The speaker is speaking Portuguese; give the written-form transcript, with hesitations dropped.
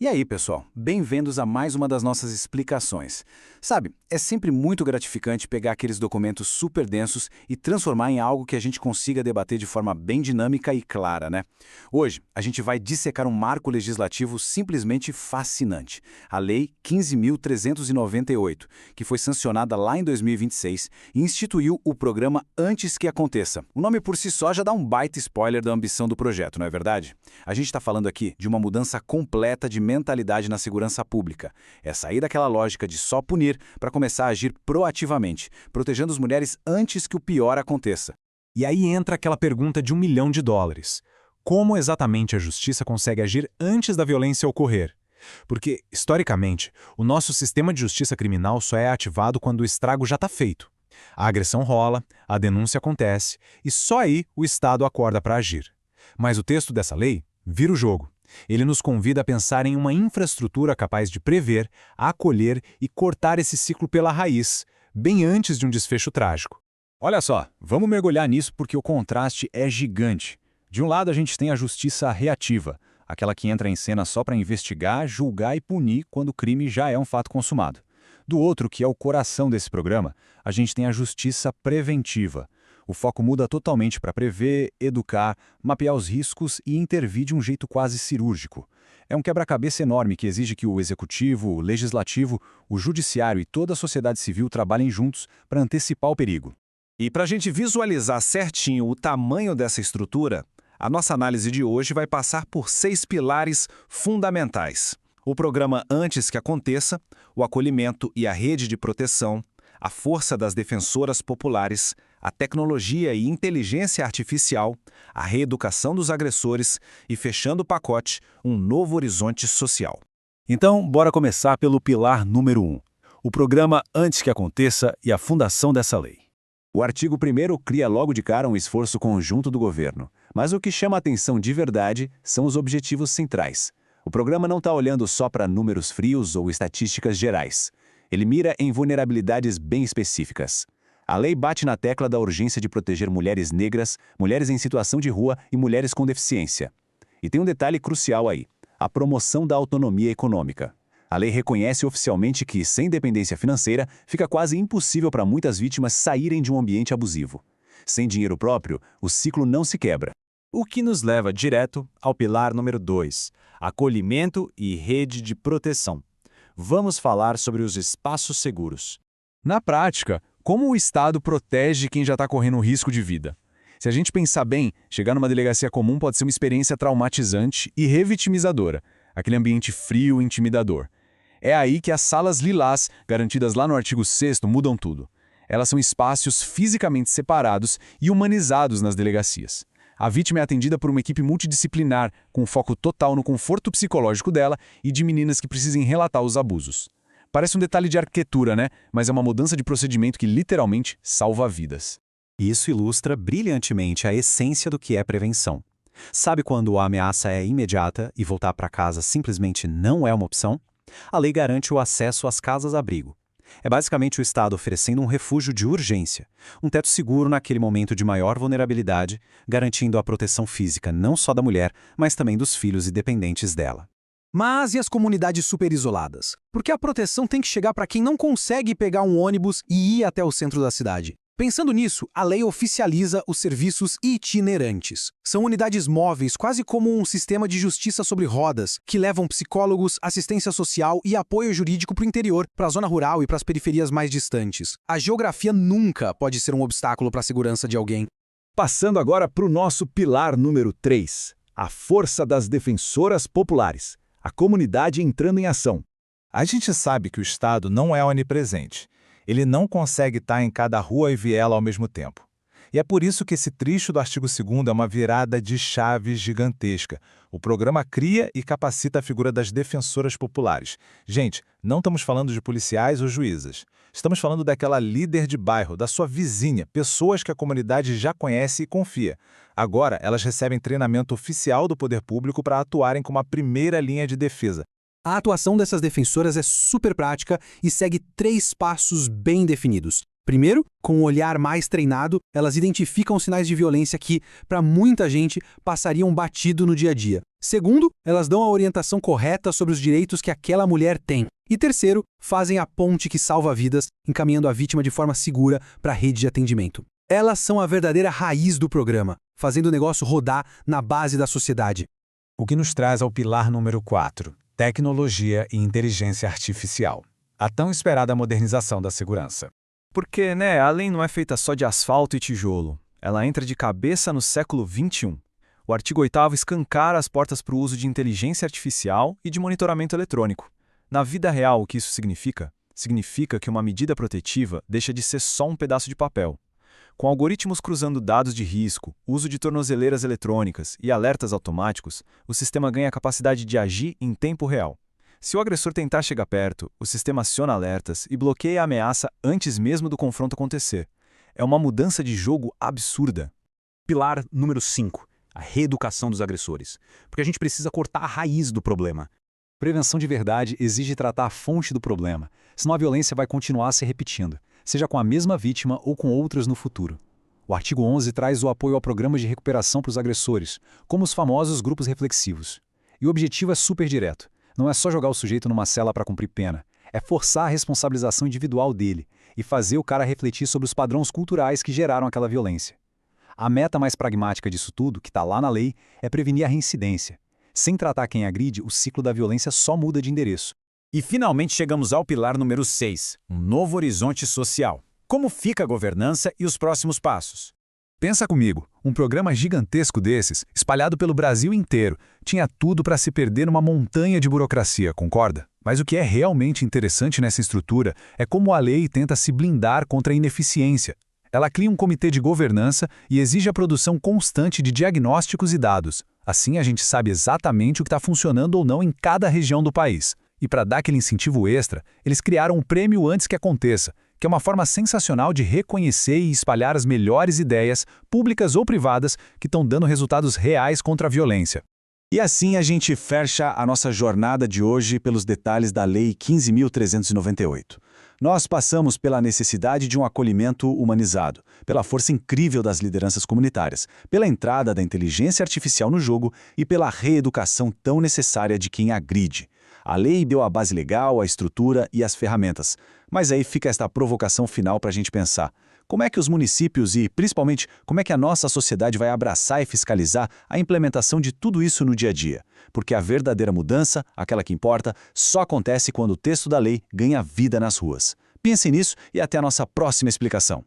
E aí, pessoal, bem-vindos a mais uma das nossas explicações. Sabe, é sempre muito gratificante pegar aqueles documentos super densos e transformar em algo que a gente consiga debater de forma bem dinâmica e clara, né? Hoje, a gente vai dissecar um marco legislativo simplesmente fascinante, a Lei 15.398, que foi sancionada lá em 2026 e instituiu o programa Antes que Aconteça. O nome por si só já dá um baita spoiler da ambição do projeto, não é verdade? A gente está falando aqui de uma mudança completa de mentalidade na segurança pública. É sair daquela lógica de só punir para começar a agir proativamente, protegendo as mulheres antes que o pior aconteça. E aí entra aquela pergunta de $1 milhão. Como exatamente a justiça consegue agir antes da violência ocorrer? Porque, historicamente, o nosso sistema de justiça criminal só é ativado quando o estrago já está feito. A agressão rola, a denúncia acontece e só aí o Estado acorda para agir. Mas o texto dessa lei vira o jogo. Ele nos convida a pensar em uma infraestrutura capaz de prever, acolher e cortar esse ciclo pela raiz, bem antes de um desfecho trágico. Olha só, vamos mergulhar nisso porque o contraste é gigante. De um lado a gente tem a justiça reativa, aquela que entra em cena só para investigar, julgar e punir quando o crime já é um fato consumado. Do outro, que é o coração desse programa, a gente tem a justiça preventiva. O foco muda totalmente para prever, educar, mapear os riscos e intervir de um jeito quase cirúrgico. É um quebra-cabeça enorme que exige que o executivo, o legislativo, o judiciário e toda a sociedade civil trabalhem juntos para antecipar o perigo. E para a gente visualizar certinho o tamanho dessa estrutura, a nossa análise de hoje vai passar por 6 pilares fundamentais. O programa Antes que Aconteça, o acolhimento e a rede de proteção, a força das defensoras populares, a tecnologia e inteligência artificial, a reeducação dos agressores e, fechando o pacote, um novo horizonte social. Então, bora começar pelo pilar número 1, o programa Antes que Aconteça e a fundação dessa lei. O artigo 1º cria logo de cara um esforço conjunto do governo, mas o que chama a atenção de verdade são os objetivos centrais. O programa não está olhando só para números frios ou estatísticas gerais. Ele mira em vulnerabilidades bem específicas. A lei bate na tecla da urgência de proteger mulheres negras, mulheres em situação de rua e mulheres com deficiência. E tem um detalhe crucial aí: a promoção da autonomia econômica. A lei reconhece oficialmente que, sem dependência financeira, fica quase impossível para muitas vítimas saírem de um ambiente abusivo. Sem dinheiro próprio, o ciclo não se quebra. O que nos leva direto ao pilar número 2, acolhimento e rede de proteção. Vamos falar sobre os espaços seguros. Na prática, como o Estado protege quem já está correndo risco de vida? Se a gente pensar bem, chegar numa delegacia comum pode ser uma experiência traumatizante e revitimizadora, aquele ambiente frio e intimidador. É aí que as salas lilás, garantidas lá no artigo 6º, mudam tudo. Elas são espaços fisicamente separados e humanizados nas delegacias. A vítima é atendida por uma equipe multidisciplinar, com foco total no conforto psicológico dela e de meninas que precisem relatar os abusos. Parece um detalhe de arquitetura, né? Mas é uma mudança de procedimento que literalmente salva vidas. Isso ilustra brilhantemente a essência do que é prevenção. Sabe quando a ameaça é imediata e voltar para casa simplesmente não é uma opção? A lei garante o acesso às casas-abrigo. É basicamente o Estado oferecendo um refúgio de urgência, um teto seguro naquele momento de maior vulnerabilidade, garantindo a proteção física não só da mulher, mas também dos filhos e dependentes dela. Mas e as comunidades super isoladas? Porque a proteção tem que chegar para quem não consegue pegar um ônibus e ir até o centro da cidade. Pensando nisso, a lei oficializa os serviços itinerantes. São unidades móveis, quase como um sistema de justiça sobre rodas, que levam psicólogos, assistência social e apoio jurídico para o interior, para a zona rural e para as periferias mais distantes. A geografia nunca pode ser um obstáculo para a segurança de alguém. Passando agora para o nosso pilar número 3, a força das defensoras populares, a comunidade entrando em ação. A gente sabe que o Estado não é onipresente. Ele não consegue estar em cada rua e viela ao mesmo tempo. E é por isso que esse trecho do artigo 2º é uma virada de chave gigantesca. O programa cria e capacita a figura das defensoras populares. Gente, não estamos falando de policiais ou juízas. Estamos falando daquela líder de bairro, da sua vizinha, pessoas que a comunidade já conhece e confia. Agora, elas recebem treinamento oficial do poder público para atuarem como a primeira linha de defesa. A atuação dessas defensoras é super prática e segue 3 passos bem definidos. Primeiro, com um olhar mais treinado, elas identificam sinais de violência que, para muita gente, passariam batido no dia a dia. Segundo, elas dão a orientação correta sobre os direitos que aquela mulher tem. E terceiro, fazem a ponte que salva vidas, encaminhando a vítima de forma segura para a rede de atendimento. Elas são a verdadeira raiz do programa, fazendo o negócio rodar na base da sociedade. O que nos traz ao pilar número 4, tecnologia e inteligência artificial. A tão esperada modernização da segurança. Porque, a lei não é feita só de asfalto e tijolo. Ela entra de cabeça no século XXI. O artigo 8º escancara as portas para o uso de inteligência artificial e de monitoramento eletrônico. Na vida real, o que isso significa? Significa que uma medida protetiva deixa de ser só um pedaço de papel. Com algoritmos cruzando dados de risco, uso de tornozeleiras eletrônicas e alertas automáticos, o sistema ganha a capacidade de agir em tempo real. Se o agressor tentar chegar perto, o sistema aciona alertas e bloqueia a ameaça antes mesmo do confronto acontecer. É uma mudança de jogo absurda. Pilar número 5, a reeducação dos agressores. Porque a gente precisa cortar a raiz do problema. Prevenção de verdade exige tratar a fonte do problema, senão a violência vai continuar se repetindo, seja com a mesma vítima ou com outras no futuro. O artigo 11 traz o apoio a programas de recuperação para os agressores, como os famosos grupos reflexivos. E o objetivo é super direto. Não é só jogar o sujeito numa cela para cumprir pena, é forçar a responsabilização individual dele e fazer o cara refletir sobre os padrões culturais que geraram aquela violência. A meta mais pragmática disso tudo, que está lá na lei, é prevenir a reincidência. Sem tratar quem agride, o ciclo da violência só muda de endereço. E finalmente chegamos ao pilar número 6, um novo horizonte social. Como fica a governança e os próximos passos? Pensa comigo, um programa gigantesco desses, espalhado pelo Brasil inteiro, tinha tudo para se perder numa montanha de burocracia, concorda? Mas o que é realmente interessante nessa estrutura é como a lei tenta se blindar contra a ineficiência. Ela cria um comitê de governança e exige a produção constante de diagnósticos e dados. Assim a gente sabe exatamente o que está funcionando ou não em cada região do país. E para dar aquele incentivo extra, eles criaram um prêmio antes que aconteça, que é uma forma sensacional de reconhecer e espalhar as melhores ideias, públicas ou privadas, que estão dando resultados reais contra a violência. E assim a gente fecha a nossa jornada de hoje pelos detalhes da Lei 15.398. Nós passamos pela necessidade de um acolhimento humanizado, pela força incrível das lideranças comunitárias, pela entrada da inteligência artificial no jogo e pela reeducação tão necessária de quem agride. A lei deu a base legal, a estrutura e as ferramentas. Mas aí fica esta provocação final para a gente pensar. Como é que os municípios e, principalmente, como é que a nossa sociedade vai abraçar e fiscalizar a implementação de tudo isso no dia a dia? Porque a verdadeira mudança, aquela que importa, só acontece quando o texto da lei ganha vida nas ruas. Pensem nisso e até a nossa próxima explicação.